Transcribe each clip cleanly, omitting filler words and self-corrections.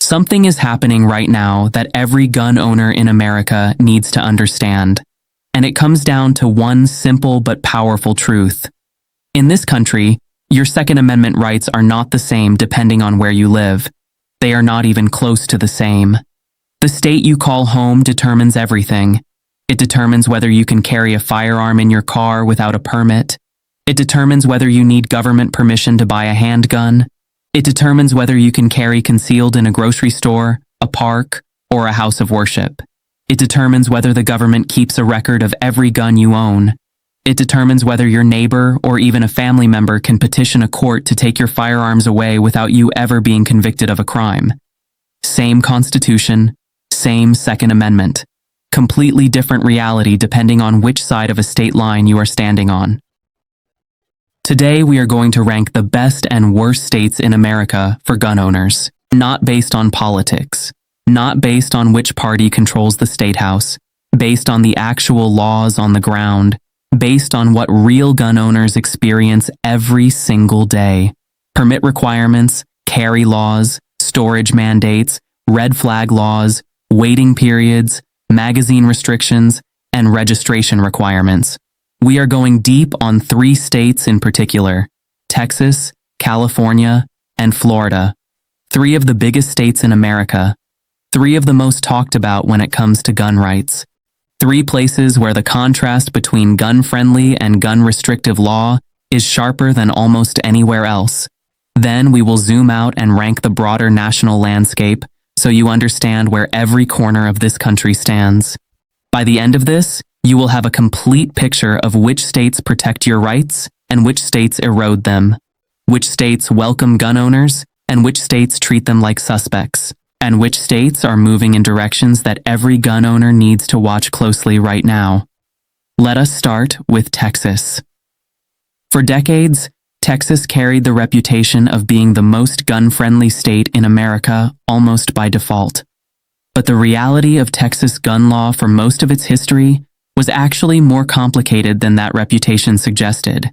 Something is happening right now that every gun owner in America needs to understand. And it comes down to one simple but powerful truth. In this country, your Second Amendment rights are not the same depending on where you live. They are not even close to the same. The state you call home determines everything. It determines whether you can carry a firearm in your car without a permit. It determines whether you need government permission to buy a handgun. It determines whether you can carry concealed in a grocery store, a park, or a house of worship. It determines whether the government keeps a record of every gun you own. It determines whether your neighbor or even a family member can petition a court to take your firearms away without you ever being convicted of a crime. Same Constitution, same Second Amendment. Completely different reality depending on which side of a state line you are standing on. Today we are going to rank the best and worst states in America for gun owners, not based on politics, not based on which party controls the state house, based on the actual laws on the ground, based on what real gun owners experience every single day. Permit requirements, carry laws, storage mandates, red flag laws, waiting periods, magazine restrictions, and registration requirements. We are going deep on 3 states in particular: Texas, California, and Florida. 3 of the biggest states in America. 3 of the most talked about when it comes to gun rights. 3 places where the contrast between gun-friendly and gun-restrictive law is sharper than almost anywhere else. Then we will zoom out and rank the broader national landscape so you understand where every corner of this country stands. By the end of this, you will have a complete picture of which states protect your rights and which states erode them, which states welcome gun owners and which states treat them like suspects, and which states are moving in directions that every gun owner needs to watch closely right now. Let us start with Texas. For decades, Texas carried the reputation of being the most gun-friendly state in America almost by default. But the reality of Texas gun law for most of its history was actually more complicated than that reputation suggested.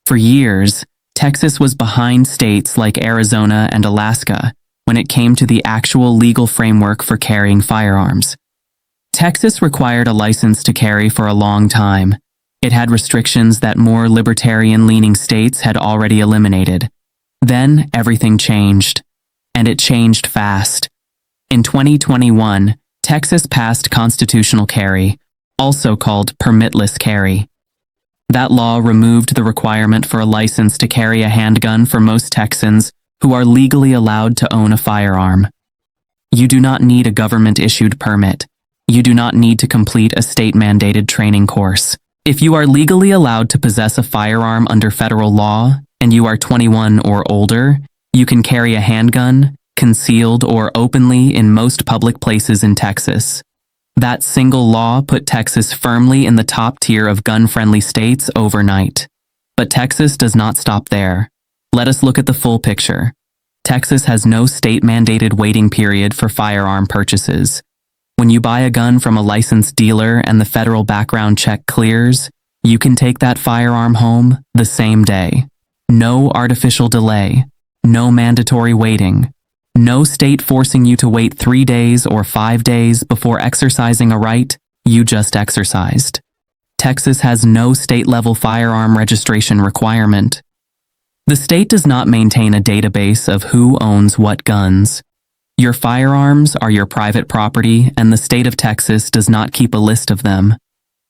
For years, Texas was behind states like Arizona and Alaska when it came to the actual legal framework for carrying firearms. Texas required a license to carry for a long time. It had restrictions that more libertarian-leaning states had already eliminated. Then everything changed, and it changed fast. In 2021, Texas passed constitutional carry, also called permitless carry. That law removed the requirement for a license to carry a handgun for most Texans who are legally allowed to own a firearm. You do not need a government-issued permit. You do not need to complete a state-mandated training course. If you are legally allowed to possess a firearm under federal law, and you are 21 or older, you can carry a handgun, concealed or openly in most public places in Texas. That single law put Texas firmly in the top tier of gun-friendly states overnight. But Texas does not stop there. Let us look at the full picture. Texas has no state-mandated waiting period for firearm purchases. When you buy a gun from a licensed dealer and the federal background check clears, you can take that firearm home the same day. No artificial delay. No mandatory waiting. No state forcing you to wait 3 days or 5 days before exercising a right you just exercised. Texas has no state-level firearm registration requirement. The state does not maintain a database of who owns what guns. Your firearms are your private property, and the state of Texas does not keep a list of them.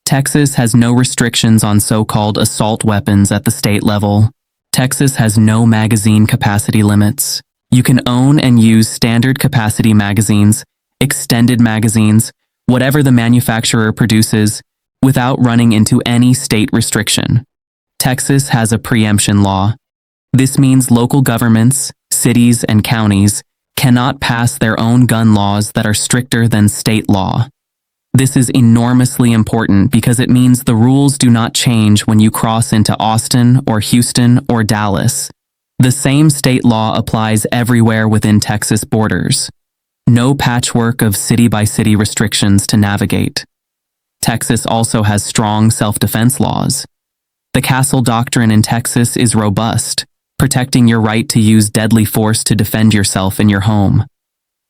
Texas has no restrictions on so-called assault weapons at the state level. Texas has no magazine capacity limits. You can own and use standard capacity magazines, extended magazines, whatever the manufacturer produces, without running into any state restriction. Texas has a preemption law. This means local governments, cities, and counties cannot pass their own gun laws that are stricter than state law. This is enormously important because it means the rules do not change when you cross into Austin or Houston or Dallas. The same state law applies everywhere within Texas borders. No patchwork of city-by-city restrictions to navigate. Texas also has strong self-defense laws. The castle doctrine in Texas is robust, protecting your right to use deadly force to defend yourself in your home.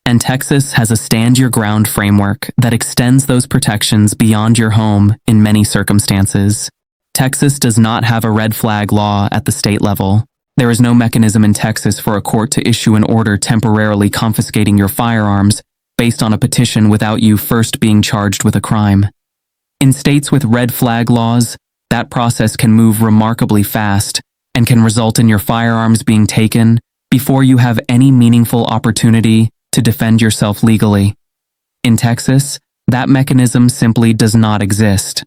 And Texas has a stand-your-ground framework that extends those protections beyond your home in many circumstances. Texas does not have a red flag law at the state level. There is no mechanism in Texas for a court to issue an order temporarily confiscating your firearms based on a petition without you first being charged with a crime. In states with red flag laws, that process can move remarkably fast and can result in your firearms being taken before you have any meaningful opportunity to defend yourself legally. In Texas, that mechanism simply does not exist.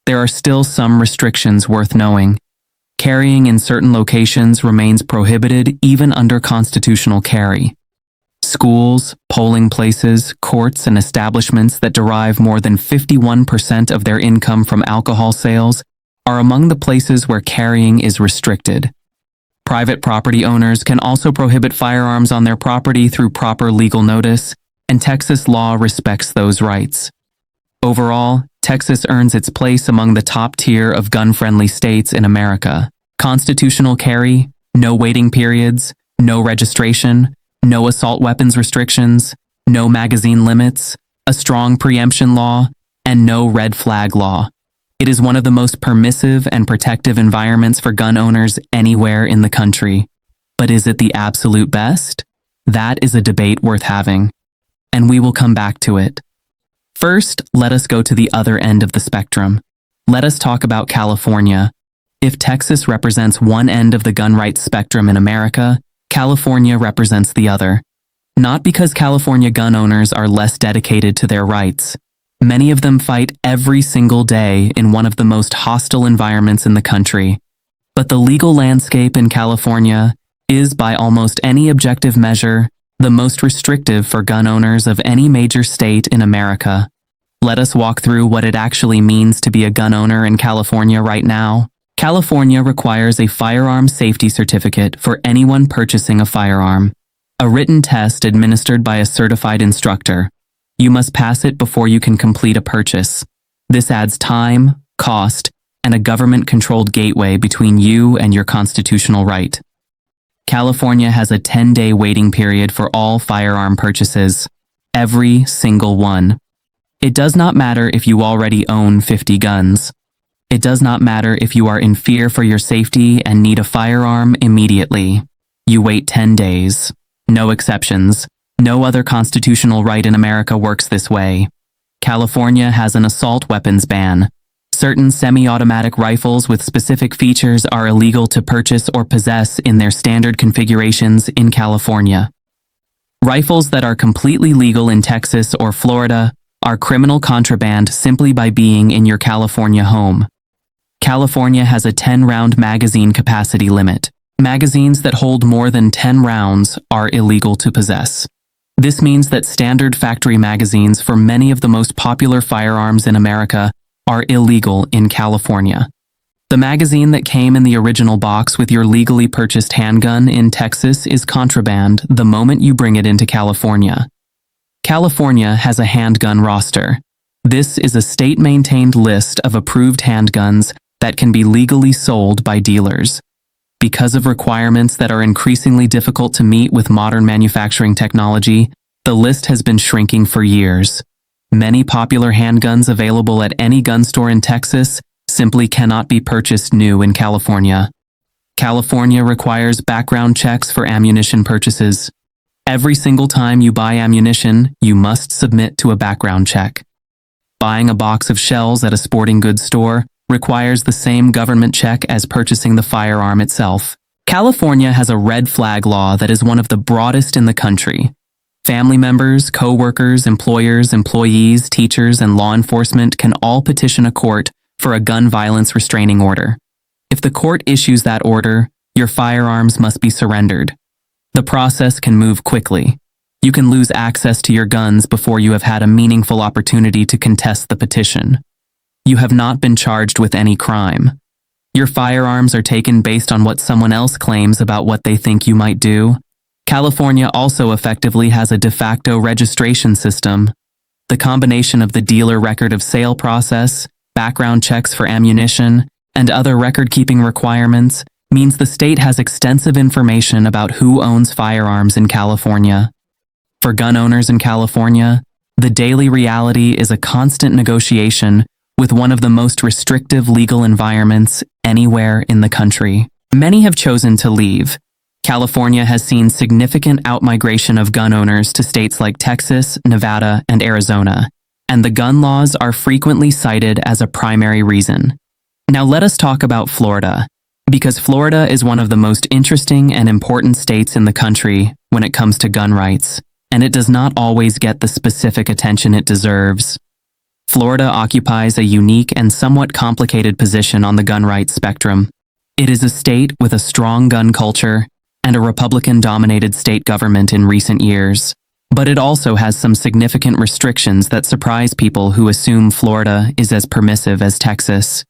There are still some restrictions worth knowing. Carrying in certain locations remains prohibited even under constitutional carry. Schools, polling places, courts, and establishments that derive more than 51% of their income from alcohol sales are among the places where carrying is restricted. Private property owners can also prohibit firearms on their property through proper legal notice, and Texas law respects those rights. Overall, Texas earns its place among the top tier of gun-friendly states in America. Constitutional carry, no waiting periods, no registration, no assault weapons restrictions, no magazine limits, a strong preemption law, and no red flag law. It is one of the most permissive and protective environments for gun owners anywhere in the country. But is it the absolute best? That is a debate worth having, and we will come back to it. First, let us go to the other end of the spectrum. Let us talk about California. If Texas represents one end of the gun rights spectrum in America, California represents the other. Not because California gun owners are less dedicated to their rights. Many of them fight every single day in one of the most hostile environments in the country. But the legal landscape in California is, by almost any objective measure, the most restrictive for gun owners of any major state in America. Let us walk through what it actually means to be a gun owner in California right now. California requires a firearm safety certificate for anyone purchasing a firearm. A written test administered by a certified instructor. You must pass it before you can complete a purchase. This adds time, cost, and a government-controlled gateway between you and your constitutional right. California has a 10-day waiting period for all firearm purchases. Every single one. It does not matter if you already own 50 guns. It does not matter if you are in fear for your safety and need a firearm immediately. You wait 10 days. No exceptions. No other constitutional right in America works this way. California has an assault weapons ban. Certain semi-automatic rifles with specific features are illegal to purchase or possess in their standard configurations in California. Rifles that are completely legal in Texas or Florida are criminal contraband simply by being in your California home. California has a 10-round magazine capacity limit. Magazines that hold more than 10 rounds are illegal to possess. This means that standard factory magazines for many of the most popular firearms in America are illegal in California. The magazine that came in the original box with your legally purchased handgun in Texas is contraband the moment you bring it into California. California has a handgun roster. This is a state-maintained list of approved handguns that can be legally sold by dealers. Because of requirements that are increasingly difficult to meet with modern manufacturing technology, the list has been shrinking for years. Many popular handguns available at any gun store in Texas simply cannot be purchased new in California. California requires background checks for ammunition purchases. Every single time you buy ammunition, you must submit to a background check. Buying a box of shells at a sporting goods store requires the same government check as purchasing the firearm itself. California has a red flag law that is one of the broadest in the country. Family members, co-workers, employers, employees, teachers, and law enforcement can all petition a court for a gun violence restraining order. If the court issues that order, your firearms must be surrendered. The process can move quickly. You can lose access to your guns before you have had a meaningful opportunity to contest the petition. You have not been charged with any crime. Your firearms are taken based on what someone else claims about what they think you might do. California also effectively has a de facto registration system. The combination of the dealer record of sale process, background checks for ammunition, and other record-keeping requirements means the state has extensive information about who owns firearms in California. For gun owners in California, the daily reality is a constant negotiation with one of the most restrictive legal environments anywhere in the country. Many have chosen to leave. California has seen significant outmigration of gun owners to states like Texas, Nevada, and Arizona, and the gun laws are frequently cited as a primary reason. Now let us talk about Florida, because Florida is one of the most interesting and important states in the country when it comes to gun rights, and it does not always get the specific attention it deserves. Florida occupies a unique and somewhat complicated position on the gun rights spectrum. It is a state with a strong gun culture and a Republican-dominated state government in recent years. But it also has some significant restrictions that surprise people who assume Florida is as permissive as Texas.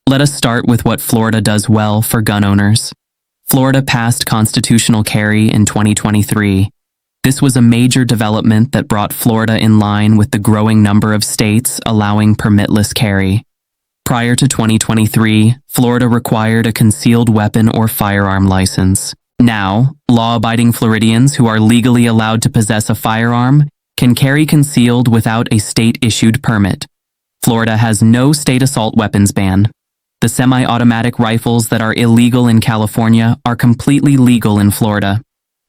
Let us start with what Florida does well for gun owners. Florida passed constitutional carry in 2023. This was a major development that brought Florida in line with the growing number of states allowing permitless carry. Prior to 2023, Florida required a concealed weapon or firearm license. Now, law-abiding Floridians who are legally allowed to possess a firearm can carry concealed without a state-issued permit. Florida has no state assault weapons ban. The semi-automatic rifles that are illegal in California are completely legal in Florida.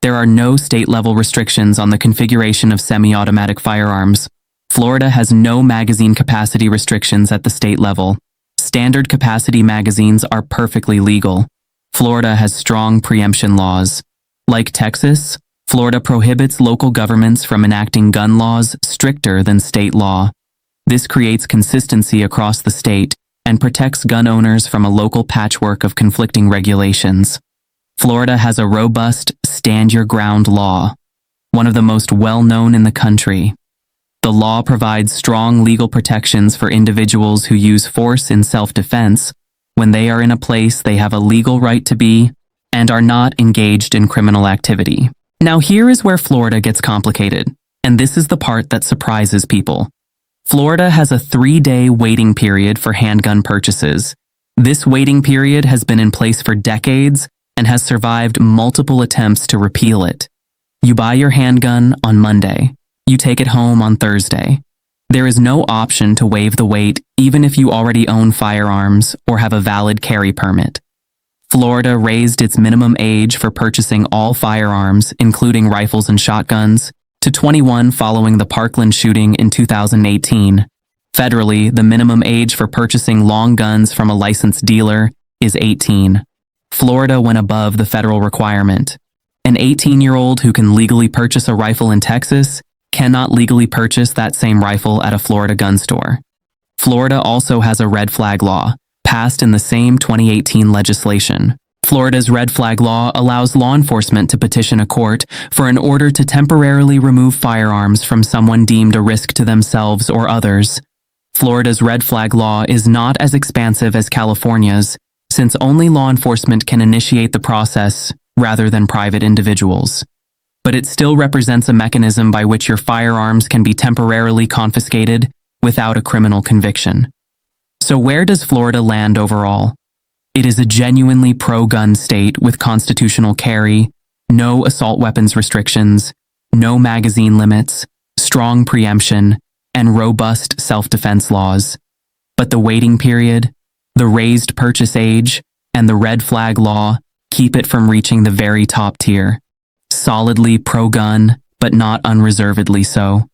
There are no state-level restrictions on the configuration of semi-automatic firearms. Florida has no magazine capacity restrictions at the state level. Standard capacity magazines are perfectly legal. Florida has strong preemption laws. Like Texas, Florida prohibits local governments from enacting gun laws stricter than state law. This creates consistency across the state and protects gun owners from a local patchwork of conflicting regulations. Florida has a robust stand-your-ground law, one of the most well-known in the country. The law provides strong legal protections for individuals who use force in self-defense when they are in a place they have a legal right to be and are not engaged in criminal activity. Now here is where Florida gets complicated, and this is the part that surprises people. Florida has a 3-day waiting period for handgun purchases. This waiting period has been in place for decades and has survived multiple attempts to repeal it. You buy your handgun on Monday. You take it home on Thursday. There is no option to waive the wait even if you already own firearms or have a valid carry permit. Florida raised its minimum age for purchasing all firearms, including rifles and shotguns, to 21 following the Parkland shooting in 2018. Federally, the minimum age for purchasing long guns from a licensed dealer is 18. Florida went above the federal requirement. An 18-year-old who can legally purchase a rifle in Texas cannot legally purchase that same rifle at a Florida gun store. Florida also has a red flag law, passed in the same 2018 legislation. Florida's red flag law allows law enforcement to petition a court for an order to temporarily remove firearms from someone deemed a risk to themselves or others. Florida's red flag law is not as expansive as California's, since only law enforcement can initiate the process rather than private individuals. But it still represents a mechanism by which your firearms can be temporarily confiscated without a criminal conviction. So where does Florida land overall? It is a genuinely pro-gun state with constitutional carry, no assault weapons restrictions, no magazine limits, strong preemption, and robust self-defense laws. But the waiting period, the raised purchase age, and the red flag law keep it from reaching the very top tier. Solidly pro-gun, but not unreservedly so.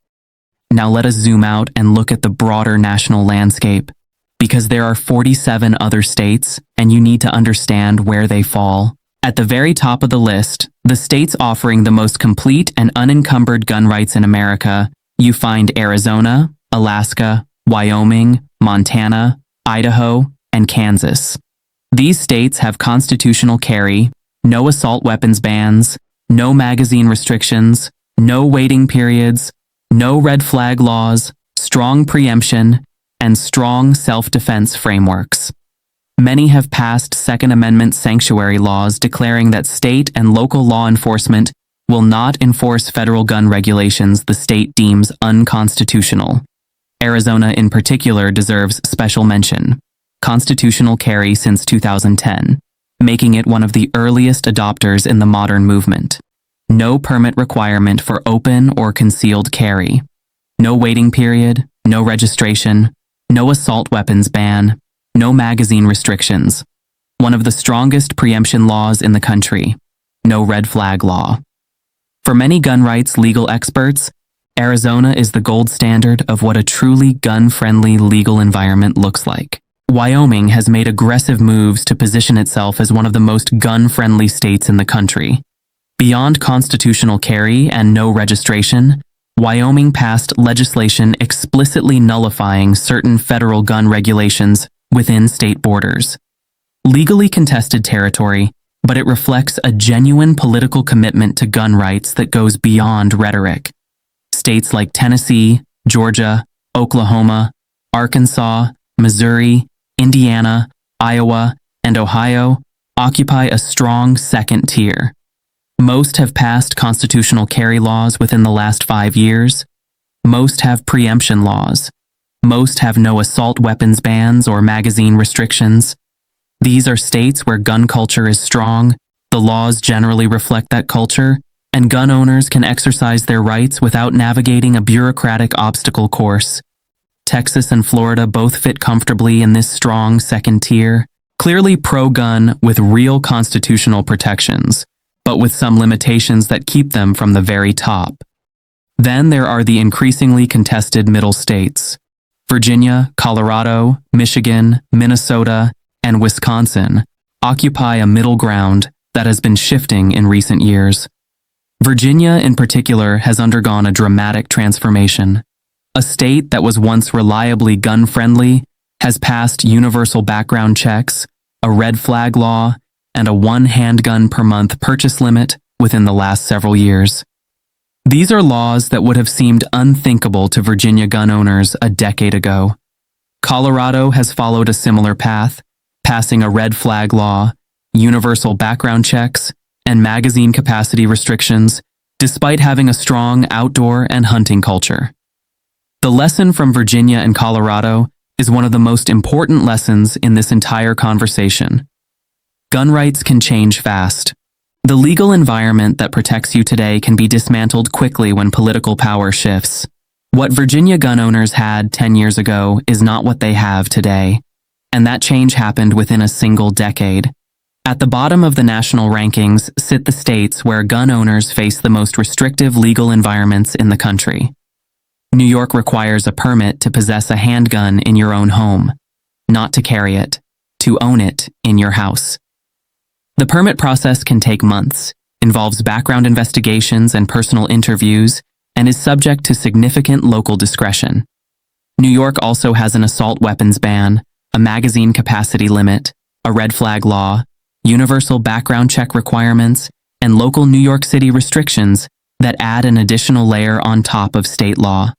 Now let us zoom out and look at the broader national landscape, because there are 47 other states, and you need to understand where they fall. At the very top of the list, the states offering the most complete and unencumbered gun rights in America, you find Arizona, Alaska, Wyoming, Montana, Idaho, and Kansas. These states have constitutional carry, no assault weapons bans, no magazine restrictions, no waiting periods, no red flag laws, strong preemption, and strong self-defense frameworks. Many have passed Second Amendment sanctuary laws declaring that state and local law enforcement will not enforce federal gun regulations the state deems unconstitutional. Arizona in particular deserves special mention. Constitutional carry since 2010, making it one of the earliest adopters in the modern movement. No permit requirement for open or concealed carry. No waiting period, no registration, no assault weapons ban, no magazine restrictions. One of the strongest preemption laws in the country. No red flag law. For many gun rights legal experts, Arizona is the gold standard of what a truly gun-friendly legal environment looks like. Wyoming has made aggressive moves to position itself as one of the most gun-friendly states in the country. Beyond constitutional carry and no registration, Wyoming passed legislation explicitly nullifying certain federal gun regulations within state borders. Legally contested territory, but it reflects a genuine political commitment to gun rights that goes beyond rhetoric. States like Tennessee, Georgia, Oklahoma, Arkansas, Missouri, Indiana, Iowa, and Ohio occupy a strong second tier. Most have passed constitutional carry laws within the last 5 years. Most have preemption laws. Most have no assault weapons bans or magazine restrictions. These are states where gun culture is strong, the laws generally reflect that culture, and gun owners can exercise their rights without navigating a bureaucratic obstacle course. Texas and Florida both fit comfortably in this strong second tier, clearly pro-gun with real constitutional protections, but with some limitations that keep them from the very top. Then there are the increasingly contested middle states. Virginia, Colorado, Michigan, Minnesota, and Wisconsin occupy a middle ground that has been shifting in recent years. Virginia, in particular, has undergone a dramatic transformation. A state that was once reliably gun-friendly has passed universal background checks, a red flag law, and a 1 handgun per month purchase limit within the last several years. These are laws that would have seemed unthinkable to Virginia gun owners a decade ago. Colorado has followed a similar path, passing a red flag law, universal background checks, and magazine capacity restrictions, despite having a strong outdoor and hunting culture. The lesson from Virginia and Colorado is one of the most important lessons in this entire conversation. Gun rights can change fast. The legal environment that protects you today can be dismantled quickly when political power shifts. What Virginia gun owners had 10 years ago is not what they have today, and that change happened within a single decade. At the bottom of the national rankings sit the states where gun owners face the most restrictive legal environments in the country. New York requires a permit to possess a handgun in your own home, not to carry it, to own it in your house. The permit process can take months, involves background investigations and personal interviews, and is subject to significant local discretion. New York also has an assault weapons ban, a magazine capacity limit, a red flag law, universal background check requirements, and local New York City restrictions that add an additional layer on top of state law.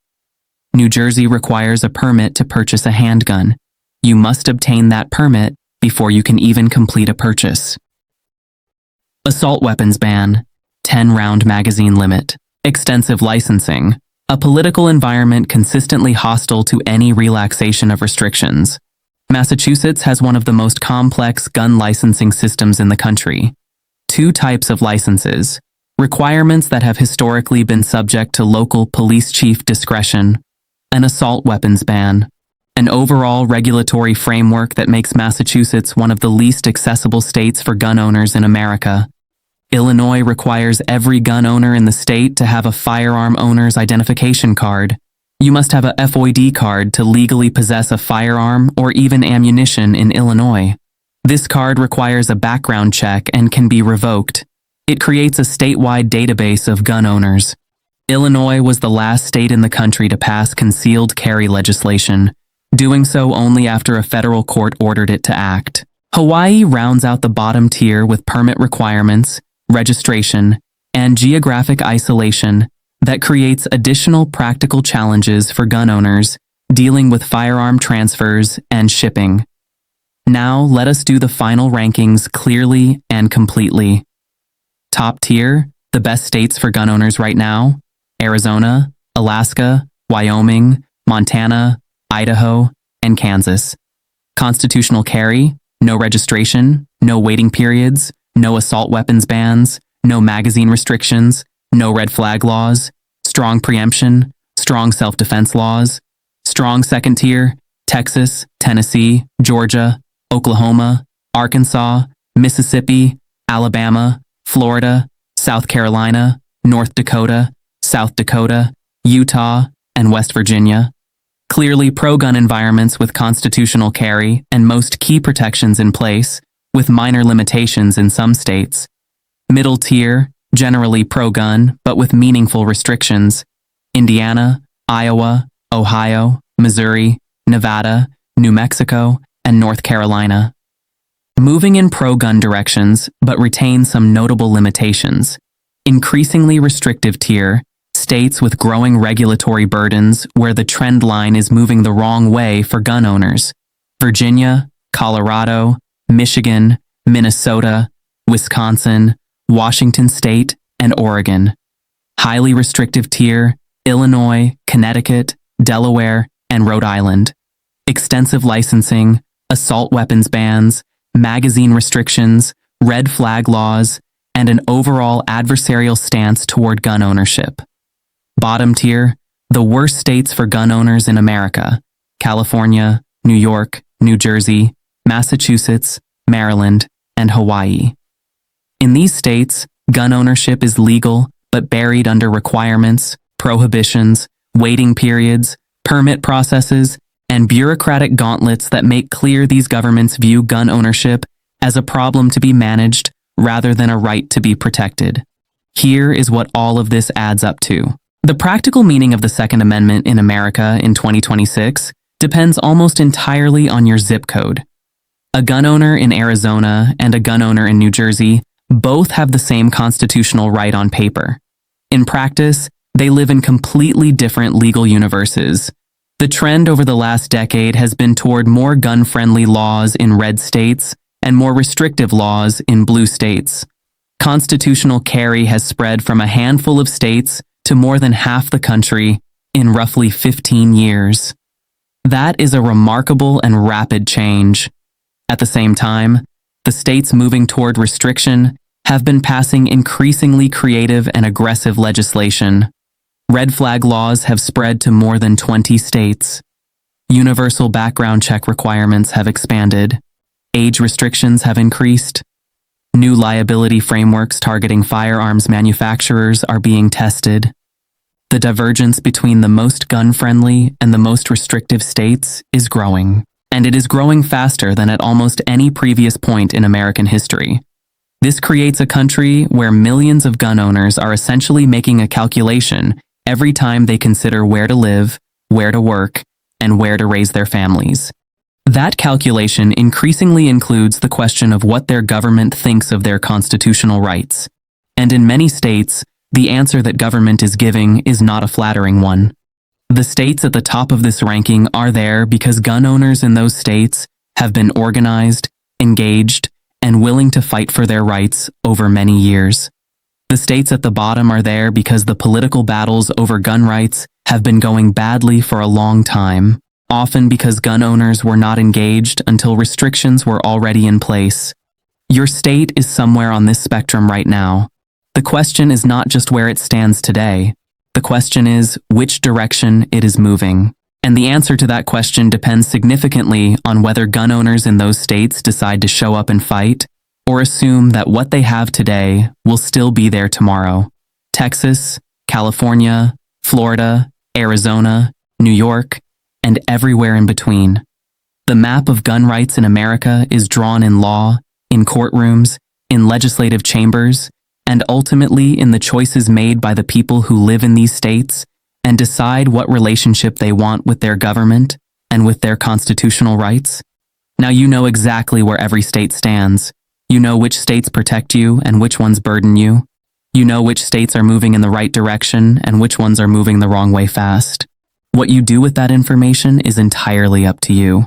New Jersey requires a permit to purchase a handgun. You must obtain that permit before you can even complete a purchase. Assault weapons ban, 10-round magazine limit, extensive licensing, a political environment consistently hostile to any relaxation of restrictions. Massachusetts has one of the most complex gun licensing systems in the country. 2 types of licenses, requirements that have historically been subject to local police chief discretion, an assault weapons ban, an overall regulatory framework that makes Massachusetts one of the least accessible states for gun owners in America. Illinois requires every gun owner in the state to have a firearm owner's identification card. You must have a FOID card to legally possess a firearm or even ammunition in Illinois. This card requires a background check and can be revoked. It creates a statewide database of gun owners. Illinois was the last state in the country to pass concealed carry legislation, doing so only after a federal court ordered it to act. Hawaii rounds out the bottom tier with permit requirements, registration, and geographic isolation that creates additional practical challenges for gun owners dealing with firearm transfers and shipping. Now let us do the final rankings clearly and completely. Top tier, the best states for gun owners right now: Arizona, Alaska, Wyoming, Montana, Idaho, and Kansas. Constitutional carry, no registration, no waiting periods, no assault weapons bans, no magazine restrictions, no red flag laws, strong preemption, strong self-defense laws, strong second tier, Texas, Tennessee, Georgia, Oklahoma, Arkansas, Mississippi, Alabama, Florida, South Carolina, North Dakota, South Dakota, Utah, and West Virginia. Clearly pro-gun environments with constitutional carry and most key protections in place, with minor limitations in some states. Middle tier, generally pro-gun, but with meaningful restrictions. Indiana, Iowa, Ohio, Missouri, Nevada, New Mexico, and North Carolina. Moving in pro-gun directions, but retain some notable limitations. Increasingly restrictive tier, states with growing regulatory burdens where the trend line is moving the wrong way for gun owners. Virginia, Colorado, Michigan, Minnesota, Wisconsin, Washington State, and Oregon. Highly restrictive tier, Illinois, Connecticut, Delaware, and Rhode Island. Extensive licensing, assault weapons bans, magazine restrictions, red flag laws, and an overall adversarial stance toward gun ownership. Bottom tier, the worst states for gun owners in America: California, New York, New Jersey, Massachusetts, Maryland, and Hawaii. In these states, gun ownership is legal but buried under requirements, prohibitions, waiting periods, permit processes, and bureaucratic gauntlets that make clear these governments view gun ownership as a problem to be managed rather than a right to be protected. Here is what all of this adds up to. The practical meaning of the Second Amendment in America in 2026 depends almost entirely on your zip code. A gun owner in Arizona and a gun owner in New Jersey both have the same constitutional right on paper. In practice, they live in completely different legal universes. The trend over the last decade has been toward more gun-friendly laws in red states and more restrictive laws in blue states. Constitutional carry has spread from a handful of states to more than half the country in roughly 15 years. That is a remarkable and rapid change. At the same time, the states moving toward restriction have been passing increasingly creative and aggressive legislation. Red flag laws have spread to more than 20 states. Universal background check requirements have expanded. Age restrictions have increased. New liability frameworks targeting firearms manufacturers are being tested. The divergence between the most gun-friendly and the most restrictive states is growing, and it is growing faster than at almost any previous point in American history. This creates a country where millions of gun owners are essentially making a calculation every time they consider where to live, where to work, and where to raise their families. That calculation increasingly includes the question of what their government thinks of their constitutional rights. And in many states, the answer that government is giving is not a flattering one. The states at the top of this ranking are there because gun owners in those states have been organized, engaged, and willing to fight for their rights over many years. The states at the bottom are there because the political battles over gun rights have been going badly for a long time, often because gun owners were not engaged until restrictions were already in place. Your state is somewhere on this spectrum right now. The question is not just where it stands today. The question is which direction it is moving. And the answer to that question depends significantly on whether gun owners in those states decide to show up and fight, or assume that what they have today will still be there tomorrow. Texas, California, Florida, Arizona, New York, and everywhere in between. The map of gun rights in America is drawn in law, in courtrooms, in legislative chambers, and ultimately in the choices made by the people who live in these states and decide what relationship they want with their government and with their constitutional rights. Now you know exactly where every state stands. You know which states protect you and which ones burden you. You know which states are moving in the right direction and which ones are moving the wrong way fast. What you do with that information is entirely up to you.